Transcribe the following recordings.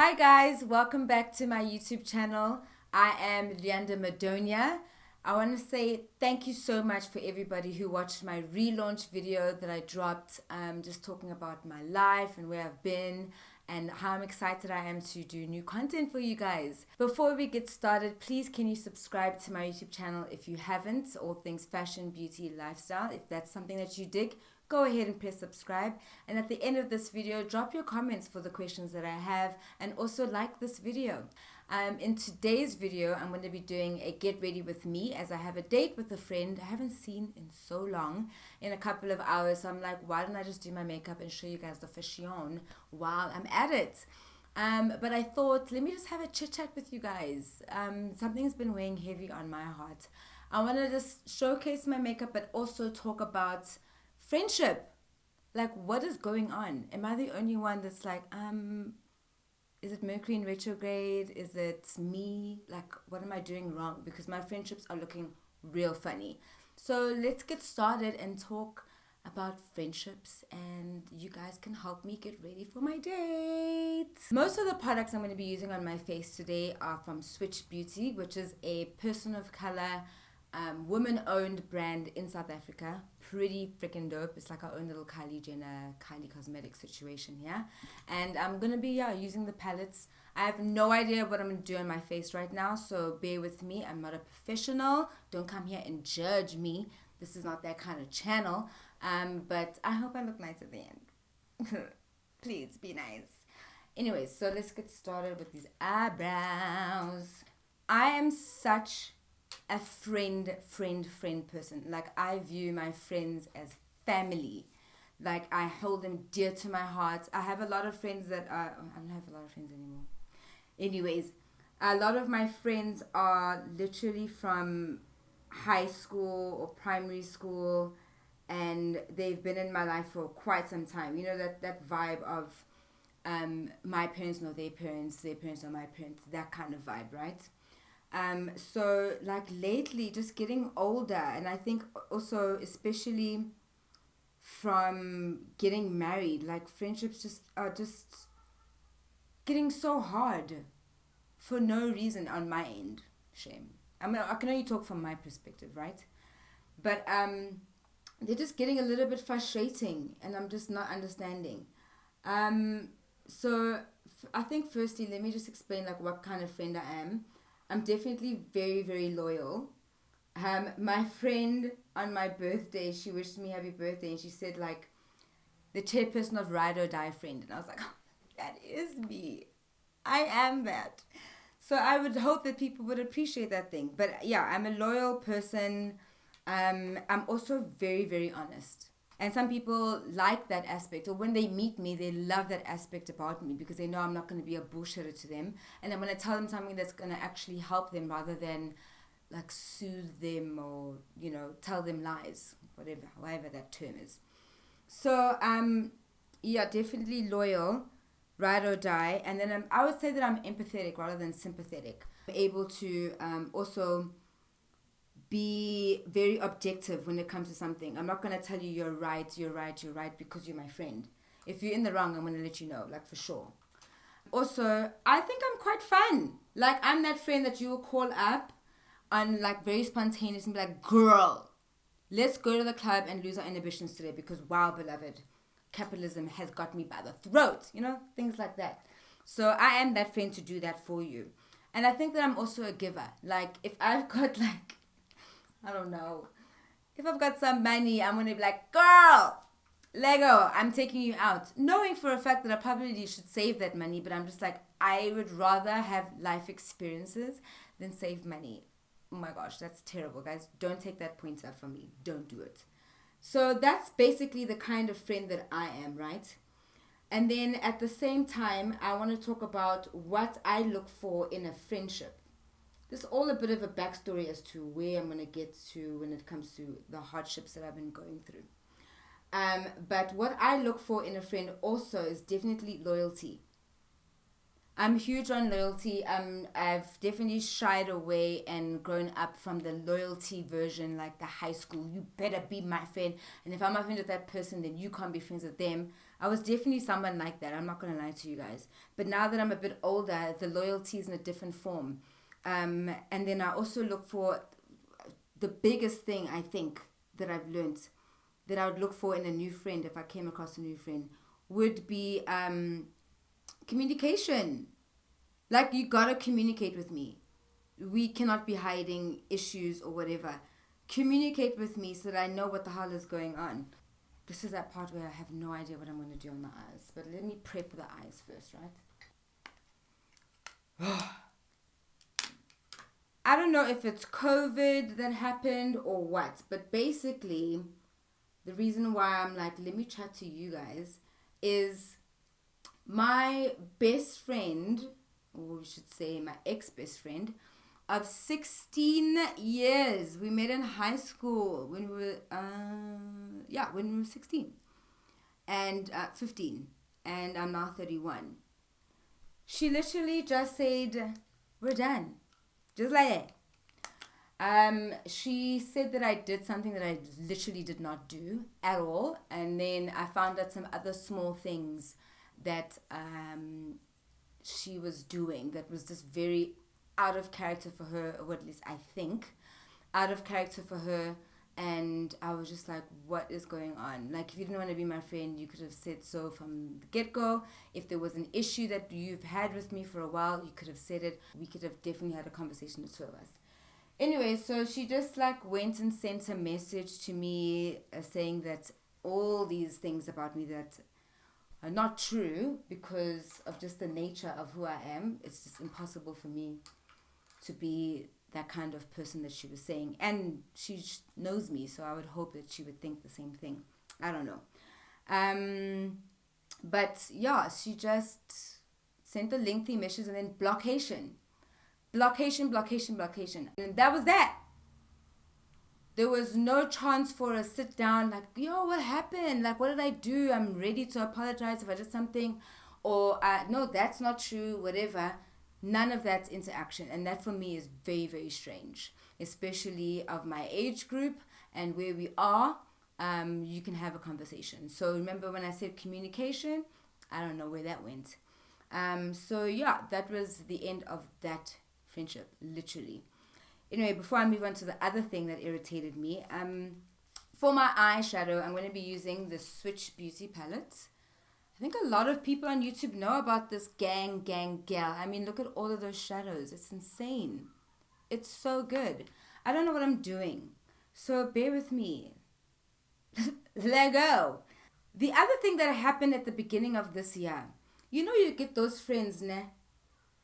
Hi guys, welcome back to my YouTube channel. I am Luyanda Madonia. I want to say thank you so much for everybody who watched my relaunch video that I dropped, just talking about my life and where I've been and how I'm excited I am to do new content for you guys. Before we get started, please can you subscribe to my YouTube channel if you haven't, all things fashion, beauty, lifestyle. If that's something that you dig, go ahead and press subscribe, and at the end of this video drop your comments for the questions that I have, and also like this video. In today's video I'm going to be doing a get ready with me, as I have a date with a friend I haven't seen in so long, in a couple of hours. So I'm like, why don't I just do my makeup and show you guys the fashion while I'm at it. But I thought, let me just have a chit chat with you guys. Something's been weighing heavy on my heart. I want to just showcase my makeup, but also talk about friendship. Like, what is going on? Am I the only one that's like, is it Mercury in retrograde? Is it me? Like, what am I doing wrong? Because my friendships are looking real funny. So let's get started and talk about friendships, and you guys can help me get ready for my date. Most of the products I'm going to be using on my face today are from Swiitch Beauty, which is a person of color woman-owned brand in South Africa. Pretty freaking dope. It's like our own little Kylie Jenner, Kylie Cosmetics situation here. And I'm gonna be using the palettes. I have no idea what I'm gonna do on my face right now, so bear with me. I'm not a professional. Don't come here and judge me. This is not that kind of channel. But I hope I look nice at the end. Please be nice. Anyways, so let's get started with these eyebrows. I am such a friend person. Like, I view my friends as family. Like, I hold them dear to my heart. I have a lot of friends that are, I don't have a lot of friends anymore. Anyways, a lot of my friends are literally from high school or primary school, and they've been in my life for quite some time. You know, that vibe of my parents know their parents know my parents, that kind of vibe, right? So like lately, just getting older, and I think also especially from getting married, like friendships are just getting so hard for no reason on my end. Shame. I mean, I can only talk from my perspective, right? But they're just getting a little bit frustrating, and I'm just not understanding. So I think firstly, let me just explain like what kind of friend I am. I'm definitely very, very loyal. My friend on my birthday, she wished me happy birthday, and she said like, the chairperson of Ride or Die friend. And I was like, oh, that is me. I am that. So I would hope that people would appreciate that thing. But yeah, I'm a loyal person. I'm also very, very honest. And some people like that aspect, or when they meet me, they love that aspect about me because they know I'm not going to be a bullshitter to them. And I'm going to tell them something that's going to actually help them rather than like soothe them or, you know, tell them lies, however that term is. So, yeah, definitely loyal, ride or die. And then I would say that I'm empathetic rather than sympathetic. I'm able to also be very objective when it comes to something. I'm not going to tell you you're right because you're my friend. If you're in the wrong, I'm going to let you know, like, for sure. Also, I think I'm quite fun. Like, I'm that friend that you will call up on, like, very spontaneous and be like, girl, let's go to the club and lose our inhibitions today because, wow, beloved, capitalism has got me by the throat. You know, things like that. So I am that friend to do that for you. And I think that I'm also a giver. Like, if I've got, like, I don't know, if I've got some money, I'm going to be like, girl, Lego, I'm taking you out. Knowing for a fact that I probably should save that money, but I'm just like, I would rather have life experiences than save money. Oh my gosh, that's terrible, guys. Don't take that pointer from me. Don't do it. So that's basically the kind of friend that I am, right? And then at the same time, I want to talk about what I look for in a friendship. This is all a bit of a backstory as to where I'm going to get to when it comes to the hardships that I've been going through. But what I look for in a friend also is definitely loyalty. I'm huge on loyalty. I've definitely shied away and grown up from the loyalty version, like the high school. You better be my friend, and if I'm not friends with that person, then you can't be friends with them. I was definitely someone like that. I'm not gonna lie to you guys. But now that I'm a bit older, the loyalty is in a different form. And then I also look for the biggest thing I think that I've learned that I would look for in a new friend if I came across a new friend would be communication. Like, you gotta communicate with me. We cannot be hiding issues or whatever. Communicate with me so that I know what the hell is going on. This is that part where I have no idea what I'm going to do on my eyes. But let me prep the eyes first, right? I don't know if it's COVID that happened or what. But basically, the reason why I'm like, let me chat to you guys is my best friend, or we should say my ex-best friend, of 16 years. We met in high school when we were, when we were 16 and 15. And I'm now 31. She literally just said, we're done. Just like that. She said that I did something that I literally did not do at all. And then I found out some other small things that she was doing that was just very out of character for her, or at least I think out of character for her. And I was just like, what is going on? Like, if you didn't want to be my friend, you could have said so from the get-go. If there was an issue that you've had with me for a while, you could have said it. We could have definitely had a conversation, the two of us. Anyway, so she just like went and sent a message to me saying that all these things about me that are not true because of just the nature of who I am. It's just impossible for me to be that kind of person that she was saying. And she knows me, so I would hope that she would think the same thing. I don't know. But yeah, she just sent a lengthy message and then blockation. And that was that. There was no chance for a sit down, like, yo, what happened? Like, what did I do? I'm ready to apologize if I did something. Or, no, that's not true, whatever. None of that interaction. And that for me is very, very strange. Especially of my age group and where we are, you can have a conversation. So remember when I said communication? I don't know where that went. So yeah, that was the end of that friendship, literally. Anyway, before I move on to the other thing that irritated me, for my eyeshadow, I'm going to be using the Swiitch Beauty Palette. I think a lot of people on YouTube know about this gang gal. I mean, look at all of those shadows. It's insane. It's so good. I don't know what I'm doing, so bear with me. Let go. The other thing that happened at the beginning of this year, you know, you get those friends,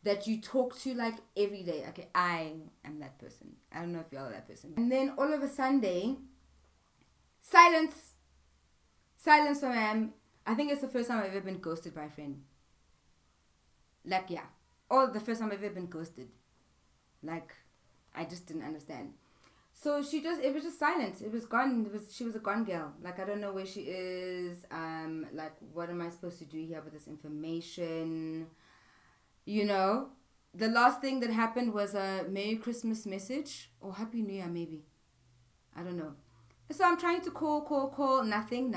that you talk to like every day. Okay, I am that person. I don't know if y'all are that person. And then all of a Sunday, silence from him. I think it's the first time I've ever been ghosted by a friend. Like, yeah. Or the first time I've ever been ghosted. Like, I just didn't understand. So it was just silent. It was gone. She was a gone girl. Like, I don't know where she is. Like, what am I supposed to do here with this information? You know, the last thing that happened was a Merry Christmas message or Happy New Year, maybe. I don't know. So I'm trying to call. Nothing.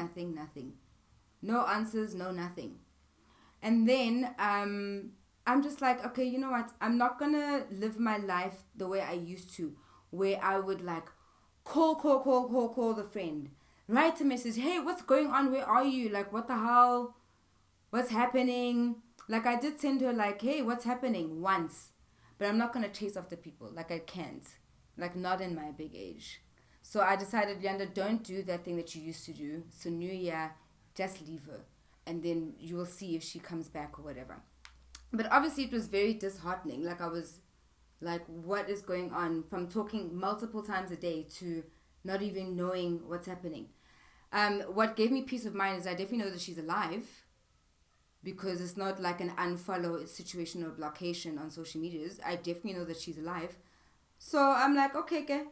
No answers, no nothing. And then I'm just like, okay, you know what? I'm not going to live my life the way I used to, where I would like call the friend. Write a message. Hey, what's going on? Where are you? Like, what the hell? What's happening? Like, I did send her like, hey, what's happening once. But I'm not going to chase after people. Like, I can't. Like, not in my big age. So I decided, Luyanda, don't do that thing that you used to do. So New Year, just leave her. And then you will see if she comes back or whatever. But obviously it was very disheartening. Like, I was like, what is going on? From talking multiple times a day to not even knowing what's happening. What gave me peace of mind is I definitely know that she's alive. Because it's not like an unfollow situation or blockation on social medias. I definitely know that she's alive. So I'm like, okay,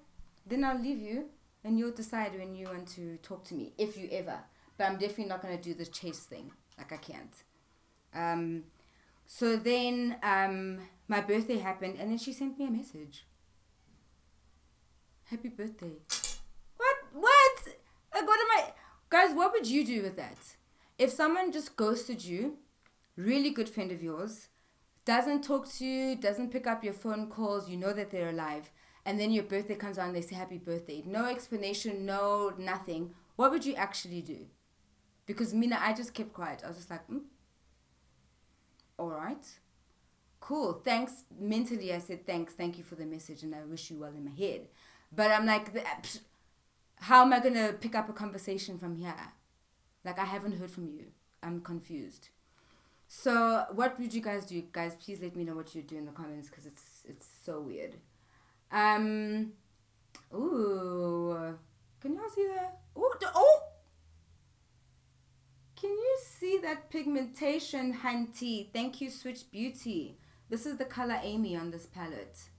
then I'll leave you. And you'll decide when you want to talk to me. If you ever. But I'm definitely not going to do the chase thing. Like, I can't. So then my birthday happened, and then she sent me a message. Happy birthday. What? Like, what am I... Guys, what would you do with that? If someone just ghosted you, really good friend of yours, doesn't talk to you, doesn't pick up your phone calls, you know that they're alive, and then your birthday comes around, they say happy birthday. No explanation, no nothing. What would you actually do? Because Mina, I just kept quiet. I was just like, all right. Cool. Thanks. Mentally, I said thanks. Thank you for the message, and I wish you well in my head. But I'm like, how am I going to pick up a conversation from here? Like, I haven't heard from you. I'm confused. So what would you guys do? Guys, please let me know what you do in the comments, because it's so weird. Ooh. Can y'all see that? Oh! Can you see that pigmentation, Hunty? Thank you, Swiitch Beauty. This is the color Amy on this palette.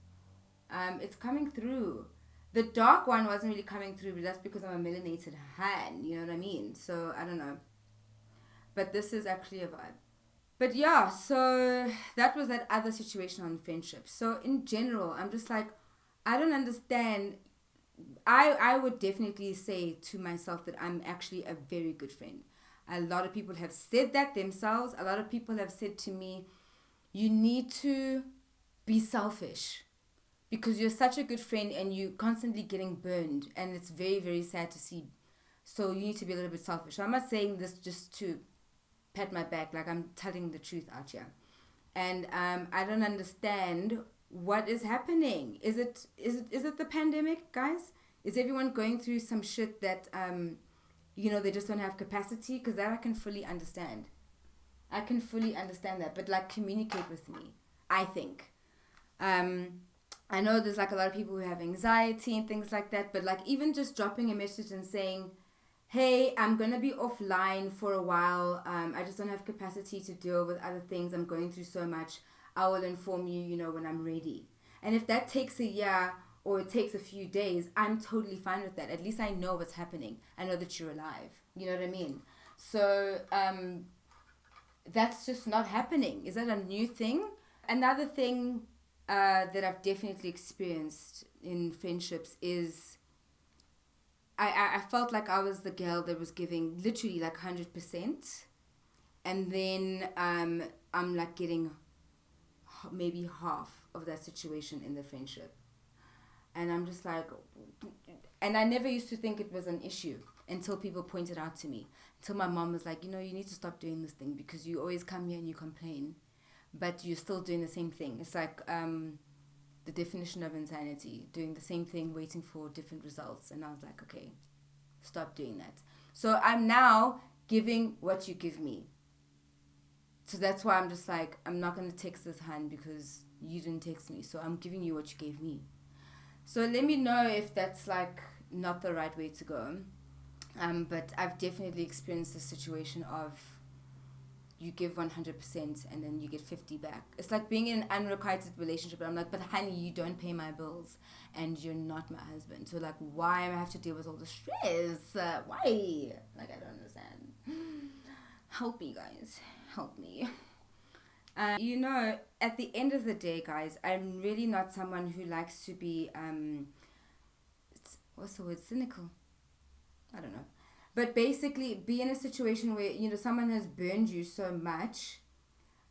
It's coming through. The dark one wasn't really coming through, but that's because I'm a melanated hand. You know what I mean? So, I don't know. But this is actually a vibe. But yeah, so that was that other situation on friendship. So, in general, I'm just like, I don't understand. I would definitely say to myself that I'm actually a very good friend. A lot of people have said that themselves. A lot of people have said to me, you need to be selfish because you're such a good friend and you're constantly getting burned, and it's very, very sad to see. So you need to be a little bit selfish. So I'm not saying this just to pat my back, like I'm telling the truth out here. And I don't understand what is happening. Is it the pandemic, guys? Is everyone going through some shit that they just don't have capacity? Because that I can fully understand. I can fully understand that. But like, communicate with me, I think. I know there's like a lot of people who have anxiety and things like that, but like even just dropping a message and saying, hey, I'm going to be offline for a while. I just don't have capacity to deal with other things. I'm going through so much. I will inform you, when I'm ready. And if that takes a year or it takes a few days, I'm totally fine with that. At least I know what's happening. I know that you're alive. You know what I mean? So that's just not happening. Is that a new thing? Another thing that I've definitely experienced in friendships is I felt like I was the girl that was giving literally like 100%, and then I'm like getting maybe half of that situation in the friendship, and I'm just like, and I never used to think it was an issue until people pointed out to me, until my mom was like, you need to stop doing this thing because you always come here and you complain, but you're still doing the same thing. It's like the definition of insanity, doing the same thing, waiting for different results. And I was like, okay, stop doing that. So I'm now giving what you give me. So that's why I'm just like, I'm not going to text this hand because you didn't text me. So I'm giving you what you gave me. So let me know if that's like not the right way to go. But I've definitely experienced the situation of you give 100% and then you get 50 back. It's like being in an unrequited relationship. I'm like, but honey, you don't pay my bills and you're not my husband. So like, why do I have to deal with all the stress? Why? Like, I don't understand. Help me, guys. Help me. At the end of the day, guys, I'm really not someone who likes to be, what's the word? Cynical. I don't know. But basically, be in a situation where, someone has burned you so much,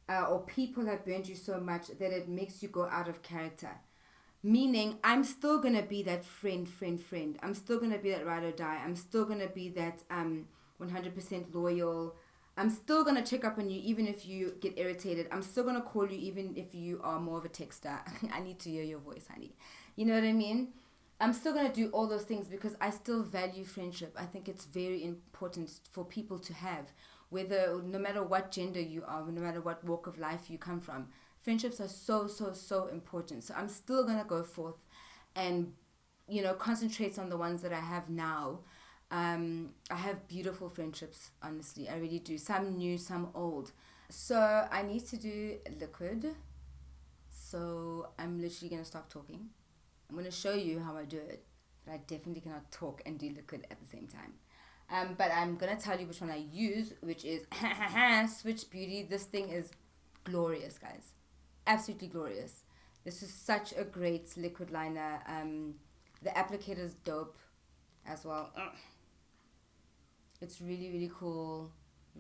or people have burned you so much that it makes you go out of character. Meaning, I'm still going to be that friend. I'm still going to be that ride or die. I'm still going to be that 100% loyal. I'm still going to check up on you even if you get irritated. I'm still going to call you even if you are more of a texter. I need to hear your voice, honey. You know what I mean? I'm still going to do all those things because I still value friendship. I think it's very important for people to have, no matter what gender you are, no matter what walk of life you come from. Friendships are so important. So I'm still going to go forth and, concentrate on the ones that I have now. I have beautiful friendships, honestly. I really do. Some new, some old. So I need to do liquid. So I'm literally going to stop talking. I'm going to show you how I do it, but I definitely cannot talk and do liquid at the same time. But I'm going to tell you which one I use, which is Swiitch Beauty. This thing is glorious, guys. Absolutely glorious. This is such a great liquid liner. The applicator is dope as well. It's really, really cool.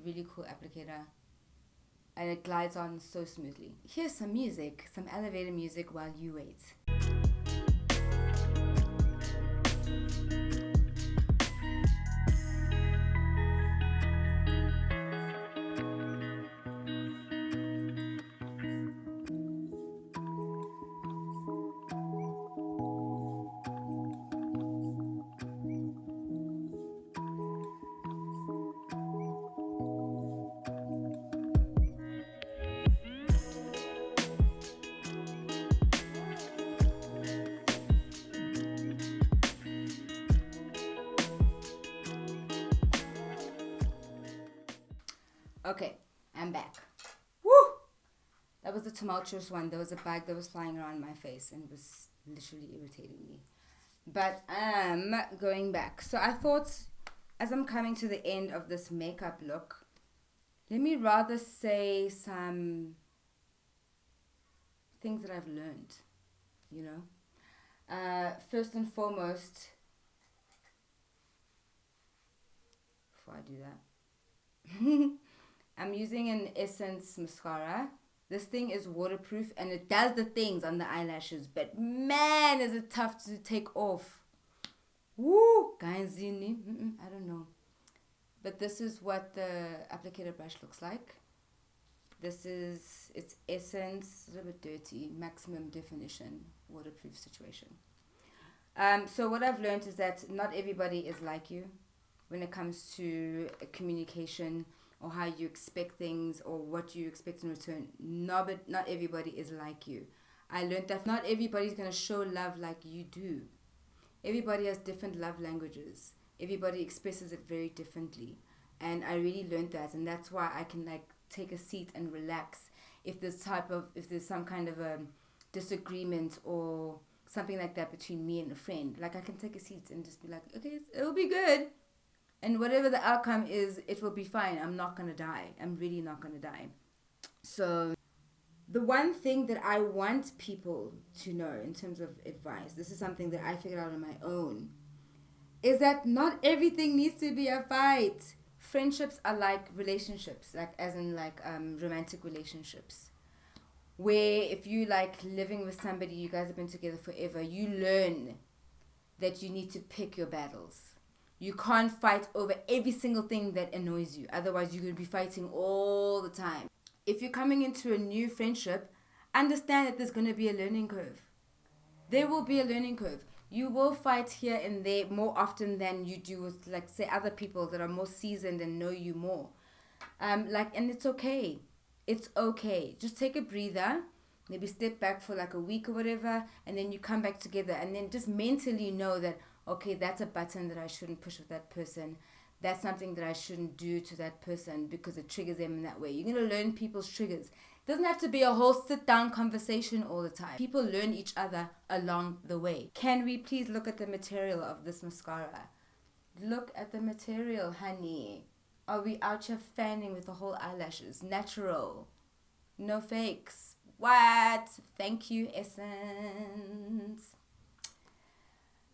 Really cool applicator. And it glides on so smoothly. Here's some music, some elevator music while you wait. Okay, I'm back. Woo! That was a tumultuous one. There was a bag that was flying around my face and it was literally irritating me. But I'm going back. So I thought, as I'm coming to the end of this makeup look, let me rather say some things that I've learned, you know. First and foremost, before I do that, I'm using an Essence mascara. This thing is waterproof and it does the things on the eyelashes, but man, is it tough to take off. Woo! Guys, I don't know. But this is what the applicator brush looks like. This is, it's Essence, a little bit dirty, maximum definition, waterproof situation. So what I've learned is that not everybody is like you when it comes to communication or how you expect things or what you expect in return. Not everybody is like you. I learned that not everybody's going to show love like you do. Everybody has different love languages. Everybody expresses it very differently. And I really learned that. And that's why I can like take a seat and relax. If there's some kind of a disagreement or something like that between me and a friend, like I can take a seat and just be like, okay, it'll be good. And whatever the outcome is, it will be fine. I'm not going to die. I'm really not going to die. So the one thing that I want people to know in terms of advice, this is something that I figured out on my own, is that not everything needs to be a fight. Friendships are like relationships, like as in like romantic relationships. Where if you like living with somebody, you guys have been together forever, you learn that you need to pick your battles. You can't fight over every single thing that annoys you. Otherwise, you're going to be fighting all the time. If you're coming into a new friendship, understand that there's going to be a learning curve. There will be a learning curve. You will fight here and there more often than you do with, like, say, other people that are more seasoned and know you more. And it's okay. It's okay. Just take a breather. Maybe step back for like a week or whatever. And then you come back together. And then just mentally know that, okay, that's a button that I shouldn't push with that person. That's something that I shouldn't do to that person because it triggers them in that way. You're going to learn people's triggers. It doesn't have to be a whole sit-down conversation all the time. People learn each other along the way. Can we please look at the material of this mascara? Look at the material, honey. Are we out here fanning with the whole eyelashes? Natural. No fakes. What? Thank you, Essence.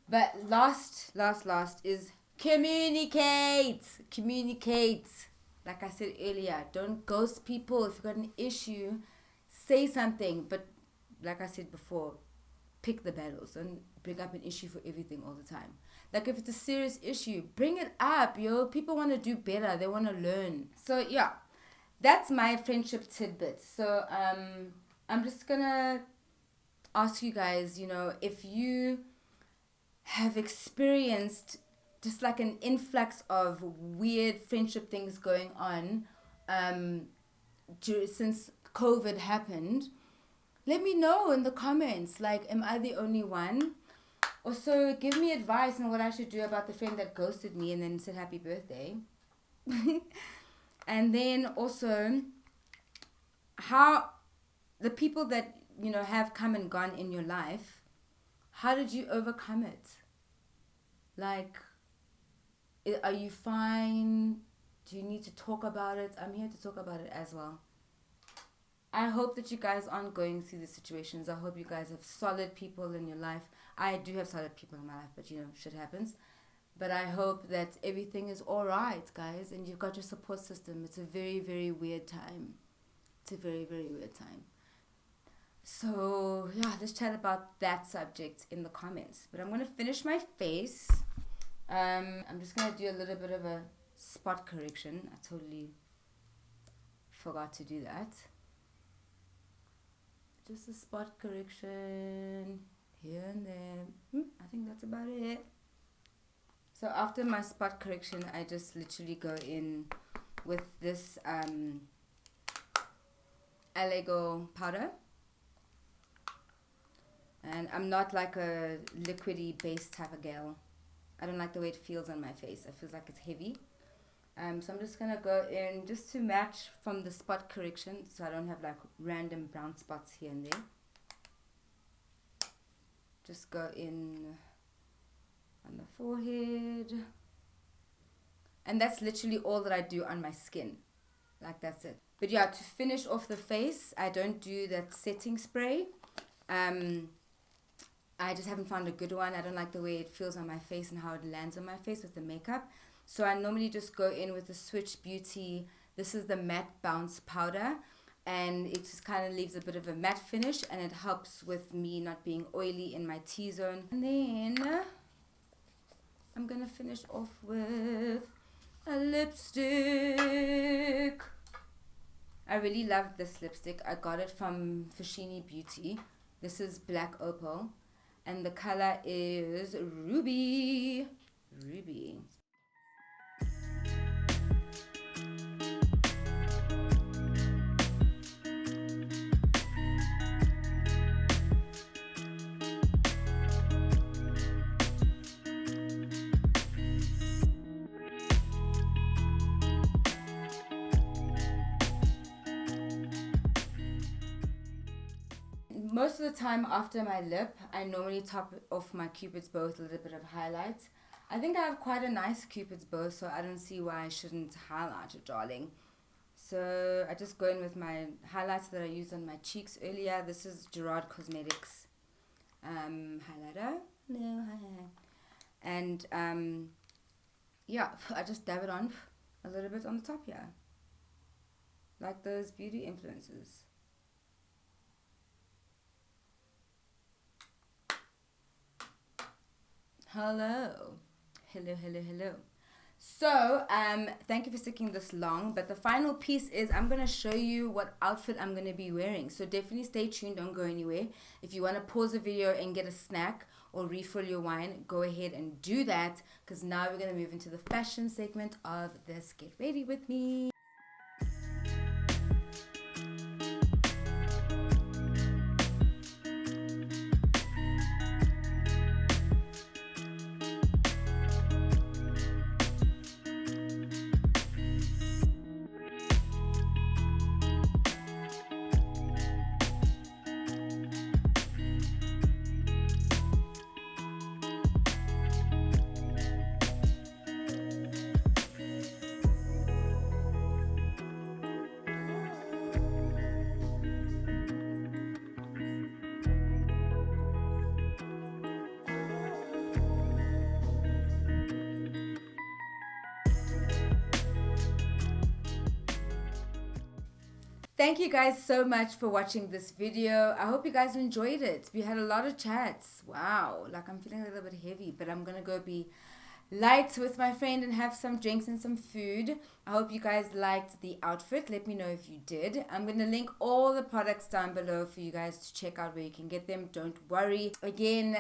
But last is communicate. Communicate. Like I said earlier, don't ghost people. If you've got an issue, say something. But like I said before, pick the battles. Don't bring up an issue for everything all the time. Like if it's a serious issue, bring it up, yo. People want to do better. They want to learn. So yeah, that's my friendship tidbit. So I'm just gonna ask you guys, if you have experienced just like an influx of weird friendship things going on since COVID happened, let me know in the comments. Like, am I the only one? Also, give me advice on what I should do about the friend that ghosted me and then said happy birthday. And then also, how the people that, have come and gone in your life, how did you overcome it? Like, are you fine? Do you need to talk about it? I'm here to talk about it as well. I hope that you guys aren't going through the situations. I hope you guys have solid people in your life. I do have solid people in my life, but shit happens. But I hope that everything is alright, guys, and you've got your support system. It's a very, very weird time. It's a very, very weird time. So, yeah, let's chat about that subject in the comments. But I'm going to finish my face. I'm just going to do a little bit of a spot correction. I totally forgot to do that. Just a spot correction here and there. I think that's about it. So after my spot correction, I just literally go in with this Allego powder. And I'm not like a liquidy base type of gal. I don't like the way it feels on my face. It feels like it's heavy. So I'm just going to go in just to match from the spot correction, so I don't have like random brown spots here and there. Just go in on the forehead. And that's literally all that I do on my skin. Like, that's it. But yeah, to finish off the face, I don't do that setting spray. I just haven't found a good one. I don't like the way it feels on my face and how it lands on my face with the makeup. So I normally just go in with the Swiitch Beauty. This is the matte bounce powder, and it just kind of leaves a bit of a matte finish, and it helps with me not being oily in my T-zone. And then I'm gonna finish off with a lipstick. I really love this lipstick. I got it from Fashini Beauty. This is Black Opal, and the color is Ruby. Ruby. Most of the time after my lip, I normally top off my Cupid's bow with a little bit of highlight. I think I have quite a nice Cupid's bow, so I don't see why I shouldn't highlight it, darling. So I just go in with my highlights that I used on my cheeks earlier. This is Gerard Cosmetics highlighter. No, and yeah, I just dab it on a little bit on the top here, like those beauty influencers. Hello. So, thank you for sticking this long, but the final piece is I'm going to show you what outfit I'm going to be wearing. So definitely stay tuned, don't go anywhere. If you want to pause the video and get a snack or refill your wine, go ahead and do that, because now we're going to move into the fashion segment of this Get Ready With Me. Thank you guys so much for watching this video. I hope you guys enjoyed it. We had a lot of chats. Wow, like I'm feeling a little bit heavy, but I'm gonna go be light with my friend and have some drinks and some food. I hope you guys liked the outfit. Let me know if you did. I'm gonna link all the products down below for you guys to check out where you can get them. Don't worry. Again,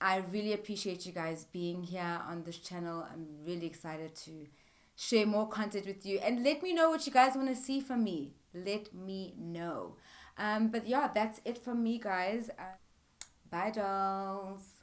I really appreciate you guys being here on this channel. I'm really excited to share more content with you, and let me know what you guys want to see from me. Let me know. But yeah, that's it from me, guys. Bye, dolls.